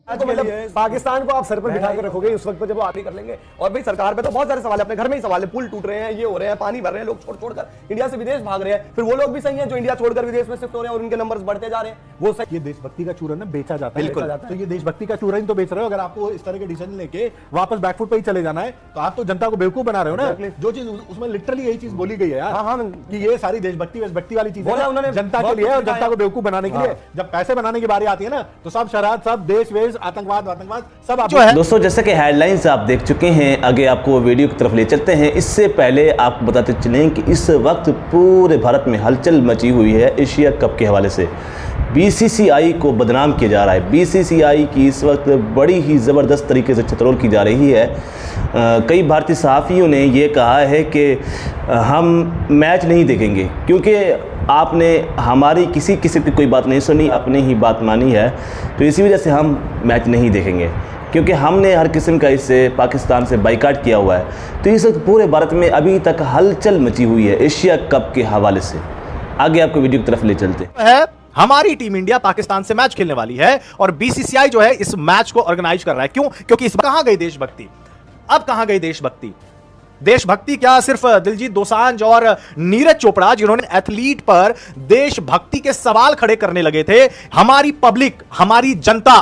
तो मतलब पाकिस्तान को आप सर पर बिठा कर रखोगे उस वक्त पर जब वो आती कर लेंगे। और भाई सरकार पे तो बहुत सारे सवाल है, अपने घर में ही सवाल है, पुल टूट रहे हैं, ये हो रहे हैं, पानी भर रहे हैं, लोग छोड़कर इंडिया से विदेश भाग रहे हैं। फिर वो लोग भी सही हैं जो इंडिया छोड़कर विदेश में शिफ्ट हो रहे हैं और उनके नंबर्स बढ़ते जा रहे हैं। वो सही, ये देशभक्ति का चूरन ना बेचा जाता है। बिल्कुल, तो ये देशभक्ति का चूरन तो बेच रहे हो। अगर आपको इस तरह के डिसीजन लेके वापस बैकफुट पे ही चले जाना है तो आप तो जनता को बेवकूफ बना रहे हो ना। जो चीज उसमें लिटरली यही चीज बोली गई है यार कि ये सारी देशभक्ति वेशभक्ति वाली चीज है जनता के लिए और जनता को बेवकूफ बनाने के लिए। जब पैसे बनाने की बारी आती है ना तो सब शरारत, सब देश वेश, आतंकवाद सब जो है। दोस्तों जैसे कि हेडलाइंस आप देख चुके हैं, आगे आपको वीडियो की तरफ ले चलते हैं। इससे पहले आपको बताते चलें कि इस वक्त पूरे भारत में हलचल मची हुई है एशिया कप के हवाले से। बीसीसीआई को बदनाम किया जा रहा है। बीसीसीआई की इस वक्त बड़ी ही ज़बरदस्त तरीके से चतरोल की जा रही है। कई भारतीय सहाफ़ियों ने ये कहा है कि हम मैच नहीं देखेंगे क्योंकि आपने हमारी किसी किस्म की कोई बात नहीं सुनी, अपनी ही बात मानी है, तो इसी वजह से हम मैच नहीं देखेंगे क्योंकि हमने हर किस्म का इससे पाकिस्तान से बाइकाट किया हुआ है। तो इस वक्त पूरे भारत में अभी तक हलचल मची हुई है एशिया कप के हवाले से। आगे आपको वीडियो की तरफ ले चलते हैं। हमारी टीम इंडिया पाकिस्तान से मैच खेलने वाली है और बीसीसीआई जो है इस मैच को ऑर्गेनाइज कर रहा है। क्यों? क्योंकि इस कहां गई देशभक्ति? अब कहां गई देशभक्ति? देशभक्ति क्या सिर्फ दिलजीत दोसांझ और नीरज चोपड़ा जिन्होंने एथलीट पर देशभक्ति के सवाल खड़े करने लगे थे, हमारी पब्लिक, हमारी जनता,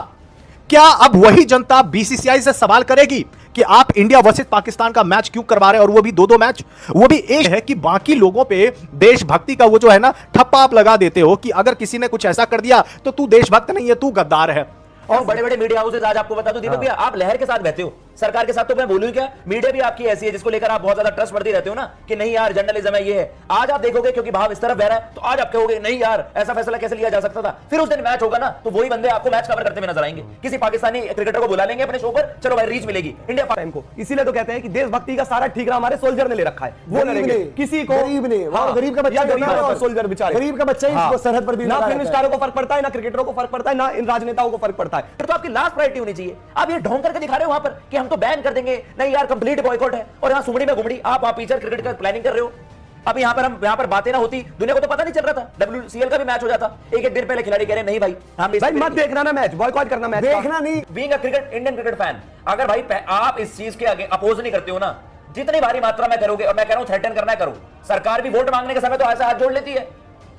क्या अब वही जनता बीसीसीआई से सवाल करेगी कि आप इंडिया वर्सेस पाकिस्तान का मैच क्यों करवा रहे हैं और वो भी दो मैच? वो भी एक है कि बाकी लोगों पे देशभक्ति का वो जो है ना ठप्पा आप लगा देते हो कि अगर किसी ने कुछ ऐसा कर दिया तो तू देशभक्त नहीं है, तू गद्दार है। और बड़े बड़े मीडिया हाउसेस आज आपको बता दो दीपक भैया, आप लहर के साथ बहते हो, सरकार के साथ तो मैं बोलूं क्या, मीडिया भी आपकी ऐसी है जिसको लेकर आप बहुत ज्यादा ट्रस्ट बढ़ती रहते हो ना कि नहीं यार जर्नलिज्म है, ये है। आज आप देखोगे क्योंकि भाव इस तरफ बह रहा है तो आज आप कहोगे नहीं यार ऐसा फैसला कैसे लिया जा सकता था। फिर उस दिन मैच होगा ना तो वही बंदे आपको मैच कवर करते हुए नजर आएंगे, किसी पाकिस्तानी क्रिकेटर को बुला लेंगे अपने शो पर, चलो भाई रीच मिलेगी इंडिया टाइम को। इसीलिए तो कहते हैं कि देशभक्ति का सारा ठीकरा हमारे सोल्जर ने ले रखा है। वो लड़ेंगे किसी को, गरीब ने, गरीब का बच्चा, गरीब सोल्जर बेचारे, गरीब का बच्चा ही सरहद पर भी ना फिल्म स्टारों को फर्क पड़ता है, ना क्रिकेटरों को फर्क पड़ता है, ना इन राजनेताओं को फर्क पड़ता है। तो आपकी लास्ट प्रायोरिटी होनी चाहिए। आप ये ढोंग करके दिखा रहे हो वहां पर कि हम तो बैन कर देंगे, नहीं यार कंप्लीट बॉयकॉट है, और यहाँ सुमड़ी में घुमड़ी आप वहां पीछे क्रिकेट का प्लानिंग कर रहे हो। अब यहाँ पर बातें ना होती, दुनिया को तो पता नहीं चल रहा था, WCL का भी मैच हो जाता। एक दिन पहले खिलाड़ी कह रहे नहीं भाई मत देखना ना मैच, बॉयकॉट करना मैच, देखना नहीं। Being a cricket Indian cricket fan, अगर भाई आप इस चीज के आगे अपोज नहीं करते हो ना, जितनी भारी मात्रा में करोगे, और मैं कह रहा हूं थ्रेटन करना है करो, सरकार भी वोट मांगने के समय तो ऐसा हाथ जोड़ लेती है।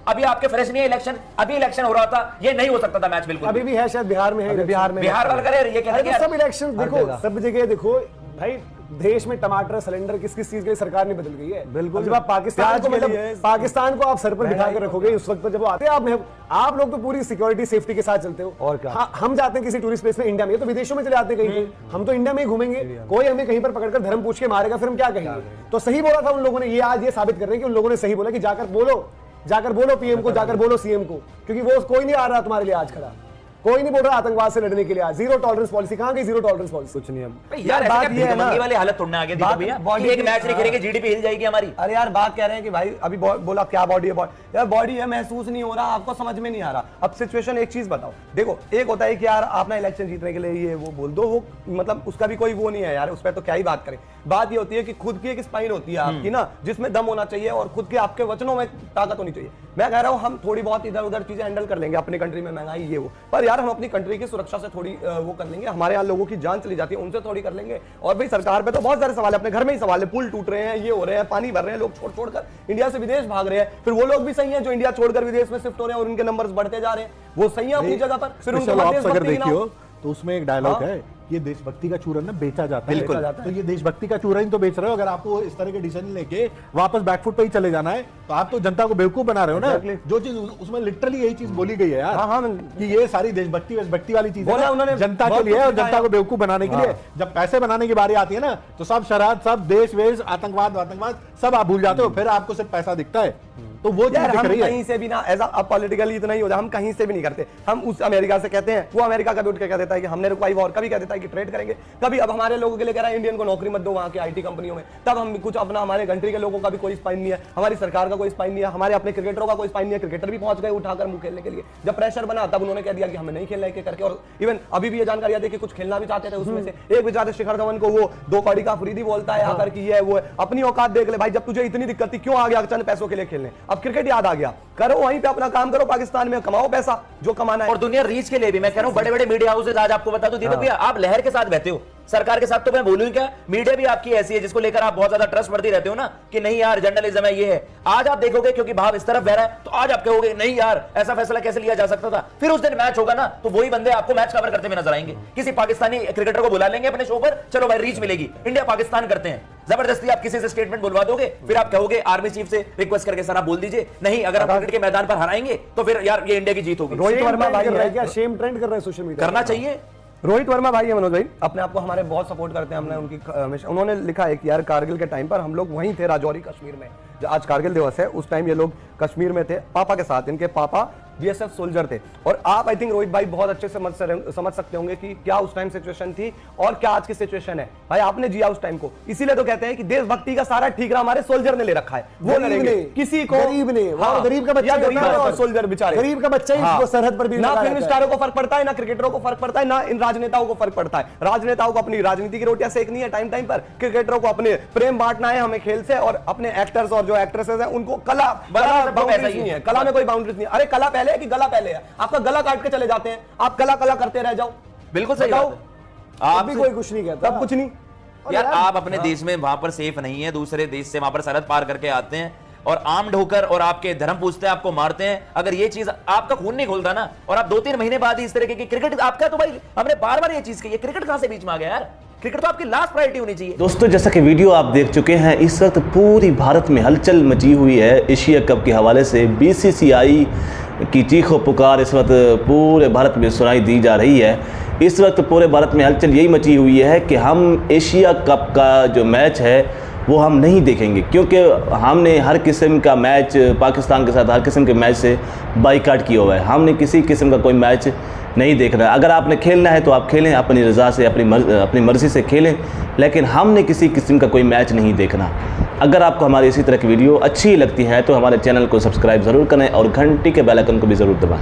अभी आपके फ्रेश नहीं है इलेक्शन, अभी इलेक्शन हो रहा था, ये नहीं हो सकता था मैच बिल्कुल। अभी भी है शायद बिहार में है, बिहार वाला करे ये कहते हैं सब इलेक्शन देखो, सब जगह देखो भाई, देश में टमाटर सिलेंडर किस किस चीज के लिए सरकार ने बदल गई है। बिल्कुल जब आप पाकिस्तान को आप सर पर बिठा कर रखोगे उस वक्त पर जब वो आते हैं, आप लोग तो पूरी सिक्योरिटी सेफ्टी के साथ चलते हो। और क्या हम जाते हैं किसी टूरिस्ट प्लेस में इंडिया में, तो विदेशों में चले जाते हैं कहीं, हम तो इंडिया में ही घूमेंगे, कोई हमें कहीं पर पकड़कर धर्म पूछ के मारेगा, फिर हम क्या कहेंगे? तो सही बोला था उन लोगों ने, ये आज ये साबित कर रहे हैं कि उन लोगों ने सही बोला कि जाकर बोलो पीएम को, जाकर बोलो सीएम को, क्योंकि वो कोई नहीं आ रहा तुम्हारे लिए आज खड़ा, कोई नहीं बोल रहा आतंकवाद से लड़ने के लिए। आज जीरो टॉलरेंस पॉलिसी, कहां गई जीरो टॉलरेंस पॉलिसी? कुछ नहीं। अब यार बात ये है ना, वाली हालत तोड़ने आ गई भैया, बॉडी एक मैच नहीं खेलेंगे जीडीपी हिल जाएगी हमारी। अरे यार बात कह रहे हैं कि भाई अभी बोला क्या बॉडी है, यार बॉडी है, महसूस नहीं हो रहा, आपको समझ में नहीं आ रहा। अब सिचुएशन एक चीज बताओ, देखो एक होता है कि यार आप ना इलेक्शन जीतने के लिए ये वो बोल दो, वो मतलब उसका भी कोई वो नहीं है यार, उस पर तो क्या ही बात करें। बात ये होती है कि खुद की एक स्पाइन होती है आपकी ना, जिसमें दम होना चाहिए और खुद के आपके वचनों में ताकत होनी चाहिए। मैं कह रहा हूं हम थोड़ी बहुत इधर उधर चीजें हैंडल कर लेंगे, अपनी कंट्री में महंगाई ये वो, पर यार हम अपनी कंट्री की सुरक्षा से थोड़ी वो कर लेंगे। हमारे यहाँ लोगों की जान चली जाती है, उनसे थोड़ी कर लेंगे। और भाई सरकार पे तो बहुत सारे सवाल है, अपने घर में ही सवाल है, पुल टूट रहे हैं, ये हो रहे हैं, पानी भर रहे हैं, लोग छोड़कर इंडिया से विदेश भाग रहे हैं। फिर वो लोग भी सही है जो इंडिया छोड़कर विदेश में शिफ्ट हो रहे हैं और उनके नंबर्स बढ़ते जा रहे हैं, वो सही है अपनी जगह पर। फिर अगर देखियो तो उसमें एक डायलॉग है, ये देशभक्ति का चूरन ना बेचा जाता है। बिल्कुल, तो ये देशभक्ति का चूरन तो बेच रहे हो। अगर आपको इस तरह के डिसीजन लेके वापस बैकफुट पे ही चले जाना है तो आप तो जनता को बेवकूफ बना रहे हो ना। जो चीज उसमें लिटरली यही चीज बोली गई है यार कि ये सारी देशभक्ति वेशभक्ति वाली चीज है जनता के लिए और जनता को बेवकूफ बनाने के लिए। जब पैसे बनाने की बारी आती है ना तो सब शरारत, सब देश वेश, आतंकवाद सब आप भूल जाते हो, फिर आपको सिर्फ पैसा दिखता है। तो वो यार हम कहीं से भी ना एज अ पॉलिटिकली इतना ही हो जाए, हम कहीं से भी नहीं करते। हम उस अमेरिका से कहते हैं, वो अमेरिका कभी उठ के कह देता है कि हमने रुकवाई वॉर, कभी कह देता है कि ट्रेड करेंगे, कभी अब हमारे लोगों के लिए कह रहा है इंडियन को नौकरी मत दो वहां के आईटी कंपनियों में, तब हम कुछ अपना, हमारे कंट्री के लोगों का भी कोई स्पाइन नहीं है, हमारी सरकार का कोई स्पाइन नहीं है, हमारे अपने क्रिकेटरों का कोई स्पाइन नहीं है। क्रिकेटर भी पहुंच गए उठाकर मुंह खेलने के लिए, जब प्रेशर बना तब उन्होंने कह दिया कि हमें नहीं खेलना है करके। और इवन अभी भी ये जानकारी आती है कि कुछ खेलना भी चाहते थे उसमें से एक बेचारे शिखर धवन को वो 2 कौड़ी का अफरीदी बोलता है आकर कि ये वो अपनी औकात देख ले भाई, जब तुझे इतनी दिक्कत थी क्यों आ गया चंद पैसों के लिए खेलने। अब अब क्रिकेट याद आ गया, करो वहीं पे अपना काम करो, पाकिस्तान में कमाओ पैसा जो कमाना है। और दुनिया रीच के लिए भी मैं कह रहा हूं, बड़े बड़े मीडिया हाउसेज, आज आपको बता दूं दीपक भैया, आप लहर के साथ बहते हो, सरकार के साथ तो मैं बोलूं क्या, मीडिया भी आपकी ऐसी है जिसको लेकर आप बहुत ज्यादा ट्रस्ट बढ़ती रहते हो ना, कि नहीं यार जर्नलिज्म है, ये है। आज आप देखोगे क्योंकि भाव इस तरफ बह रहा है, तो आज आप कहोगे नहीं यार ऐसा फैसला कैसे लिया जा सकता था। फिर उस दिन मैच होगा ना, तो वही बंदे आपको मैच कवर करते हुए नजर आएंगे। किसी पाकिस्तानी क्रिकेटर को बुला लेंगे अपने शो पर, चलो भाई रीच मिलेगी, इंडिया पाकिस्तान करते हैं, जबरदस्ती आप किसी से स्टेटमेंट बुलवा दोगे, फिर आप कहोगे आर्मी चीफ से रिक्वेस्ट करके सर आप बोल दीजिए, नहीं अगर आप क्रिकेट के मैदान पर हराएंगे तो फिर यार ये इंडिया की जीत होगी। रोहित वर्मा भाई है क्या सेम ट्रेंड कर रहे हैं सोशल मीडिया, करना चाहिए। रोहित वर्मा भाई है, मनोज भाई अपने आप को हमारे बहुत सपोर्ट करते हैं, हमने उनकी हमेशा, उन्होंने लिखा है कि यार कारगिल के टाइम पर हम लोग वहीं थे राजौरी कश्मीर में, जो आज कारगिल दिवस है उस टाइम ये लोग कश्मीर में थे पापा के साथ, इनके पापा बीएसएफ सोल्जर थे। और आप आई थिंक रोहित भाई बहुत अच्छे से समझ सकते होंगे कि क्या उस टाइम सिचुएशन थी और क्या आज की सिचुएशन है। भाई आपने जिया उस टाइम को, इसीलिए तो कहते हैं कि देशभक्ति का सारा ठीकरा हमारे सोल्जर ने ले रखा है, वो लड़ेंगे किसी को, गरीब ने, हाँ, गरीब का बच्चा, गरीब और सोल्जर बेचारे, गरीब का बच्चा ही हाँ, सरहद पर भी ना फिल्म स्टारों को फर्क पड़ता है, ना क्रिकेटरों को फर्क पड़ता है, ना इन राजनेताओं को फर्क पड़ता है। राजनेताओं को अपनी राजनीति की रोटियां सेकनी है टाइम टाइम पर, क्रिकेटरों को अपने प्रेम बांटना है हमें खेल से, और अपने एक्टर्स और जो एक्ट्रेसेस हैं उनको कला बाउंड्रीज नहीं है, कला में कोई बाउंड्रीज नहीं है। अरे कला पहले है कि गला पहले है, आपका गला काट के चले जाते हैं, आप कला करते रह जाओ, बिल्कुल सही बताओ, बात है। आप भी कोई कुछ नहीं कहता, तब कुछ नहीं। यार आप अपने देश में वहां पर सेफ नहीं है, दूसरे देश से वहां पर सरहद पार करके आते हैं और आम ढोकर और आपके धर्म पूछते हैं, आपको मारते हैं। अगर ये चीज आपका खून नहीं खोलता ना, और आप 2-3 महीने बाद ही इस तरह की क्रिकेट आपका, तो भाई हमने बार बार ये चीज कही है, क्रिकेट कहां से बीच में आ गया यार, क्रिकेट तो आपकी लास्ट प्रायोरिटी होनी चाहिए। दोस्तों जैसा कि वीडियो आप देख चुके हैं, इस वक्त पूरी भारत में हलचल मची हुई है एशिया कप के हवाले से। बीसीसीआई की चीखों पुकार इस वक्त पूरे भारत में सुनाई दी जा रही है। इस वक्त पूरे भारत में हलचल यही मची हुई है कि हम एशिया कप का जो मैच है वो हम नहीं देखेंगे, क्योंकि हमने हर किस्म का मैच पाकिस्तान के साथ, हर किस्म के मैच से बाइकाट किया हुआ है। हमने किसी किस्म का कोई मैच नहीं देखना। अगर आपने खेलना है तो आप खेलें अपनी रज़ा से, अपनी मर्ज़ी से खेलें, लेकिन हमने किसी किस्म का कोई मैच नहीं देखना। अगर आपको हमारी इसी तरह की वीडियो अच्छी लगती है तो हमारे चैनल को सब्सक्राइब ज़रूर करें और घंटी के बेल आइकन को भी ज़रूर दबाएं।